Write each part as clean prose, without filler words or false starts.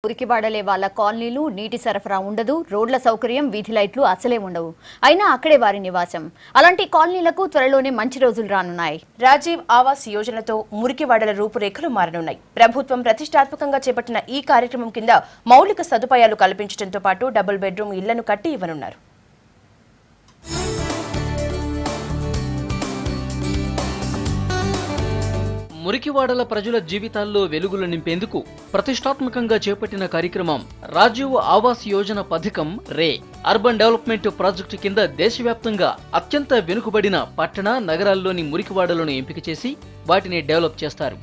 ఉరికివాడలే వాళ్ళ కాలనీలు నీటి సరఫరా ఉండదు, రోడ్ల సౌకర్యం, వీధి లైట్లు అసలే ఉండవు. అయినా అక్కడే వారి నివాసం. అలాంటి కాలనీలకు త్వరలోనే మంచి రోజులు రానున్నాయి. రాజీవ్ ఆవాస్ యోజనతో మురికివాడల రూపురేఖలు మారనున్నాయి. ప్రభుత్వం ప్రతిష్టాత్మకంగా చేపట్టిన ఈ కార్యక్రమం కింద మౌలిక సదుపాయాలు కల్పించడంతో పాటు డబుల్ బెడ్రూమ్ ఇళ్లను కట్టి ఇవ్వనున్నారు. మురికివాడల ప్రజల జీవితాల్లో వెలుగులు నింపేందుకు ప్రతిష్టాత్మకంగా చేపట్టిన కార్యక్రమం రాజీవ్ ఆవాస్ యోజన పథకం రే. అర్బన్ డెవలప్మెంట్ ప్రాజెక్టు కింద దేశవ్యాప్తంగా అత్యంత వెనుకబడిన పట్టణ నగరాల్లోని మురికివాడలను ఎంపిక చేసి వాటిని డెవలప్ చేస్తారు.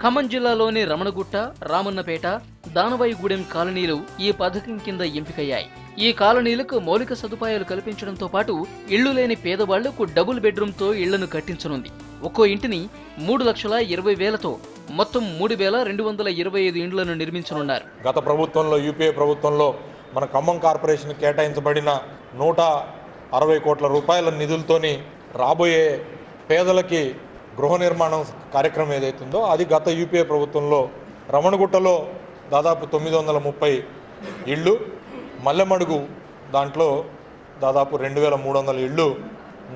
ఖమ్మం జిల్లాలోని రమణగుట్ట, రామన్నపేట, దానవాయిగూడెం కాలనీలు ఈ పథకం కింద ఎంపికయ్యాయి. ఈ కాలనీలకు మౌలిక సదుపాయాలు కల్పించడంతో పాటు ఇళ్లు లేని పేదవాళ్లకు డబుల్ బెడ్రూమ్తో ఇళ్లను కట్టించనుంది. ఒక్కో ఇంటిని 3,20,000తో మొత్తం 3,225 ఇండ్లను నిర్మించనున్నారు. గత ప్రభుత్వంలో యూపీఏ ప్రభుత్వంలో మన ఖమ్మం కార్పొరేషన్ కేటాయించబడిన 160 కోట్ల రూపాయల నిధులతోని రాబోయే పేదలకి గృహ నిర్మాణం కార్యక్రమం ఏదైతుందో అది గత యూపీఏ ప్రభుత్వంలో రమణగుట్టలో దాదాపు 930 ఇళ్ళు, మల్లెమడుగు దాంట్లో దాదాపు 2,300 ఇళ్ళు,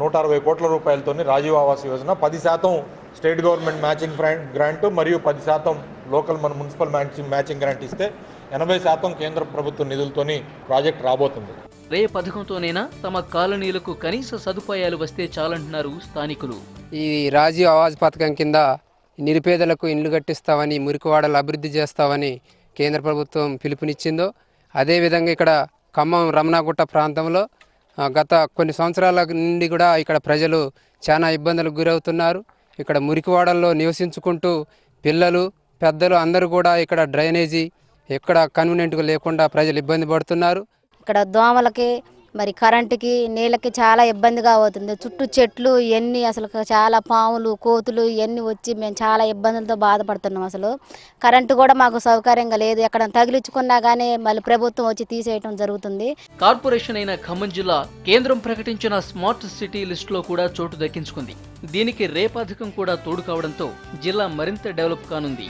160 కోట్ల రూపాయలతోని Rajiv Awas Yojana 10% state government matching grant మరియు 10% లోకల్ మన మున్సిపల్ మ్యాచింగ్ గ్రాంట్ ఇస్తే 80% కేంద్ర ప్రభుత్వ నిధులతోని ప్రాజెక్ట్ రాబోతుంది. రే పథకంతోనైనా తమ కాలనీలకు కనీస సదుపాయాలు వస్తే చాలంటున్నారు స్థానికులు. ఈ రాజీవ్ ఆవాస్ పథకం కింద నిరుపేదలకు ఇండ్లు కట్టిస్తామని, మురికివాడలు అభివృద్ధి చేస్తామని కేంద్ర ప్రభుత్వం పిలుపునిచ్చిందో అదేవిధంగా ఇక్కడ ఖమ్మం రమణగుట్ట ప్రాంతంలో గత కొన్ని సంవత్సరాల నుండి కూడా ఇక్కడ ప్రజలు చాలా ఇబ్బందులకు గురవుతున్నారు. ఇక్కడ మురికివాడల్లో నివసించుకుంటూ పిల్లలు, పెద్దలు అందరూ కూడా ఇక్కడ డ్రైనేజీ ఎక్కడ కన్వీనియంట్గా లేకుండా ప్రజలు ఇబ్బంది పడుతున్నారు. ఇక్కడ దోమలకి మరి కరెంటుకి నీళ్ళకి చాలా ఇబ్బందిగా అవుతుంది. చుట్టూ చెట్లు ఇవన్నీ అసలు చాలా పాములు, కోతులు ఇవన్నీ వచ్చి మేము చాలా ఇబ్బందులతో బాధపడుతున్నాం. అసలు కరెంటు కూడా మాకు సౌకర్యంగా లేదు. ఎక్కడ తగిలించుకున్నా కానీ మళ్ళీ ప్రభుత్వం వచ్చి తీసేయటం జరుగుతుంది. కార్పొరేషన్ అయిన ఖమ్మం జిల్లా కేంద్రం ప్రకటించిన స్మార్ట్ సిటీ లిస్టులో కూడా చోటు దక్కించుకుంది. దీనికి రే పథకం కూడా తోడు కావడంతో జిల్లా మరింత డెవలప్ కానుంది.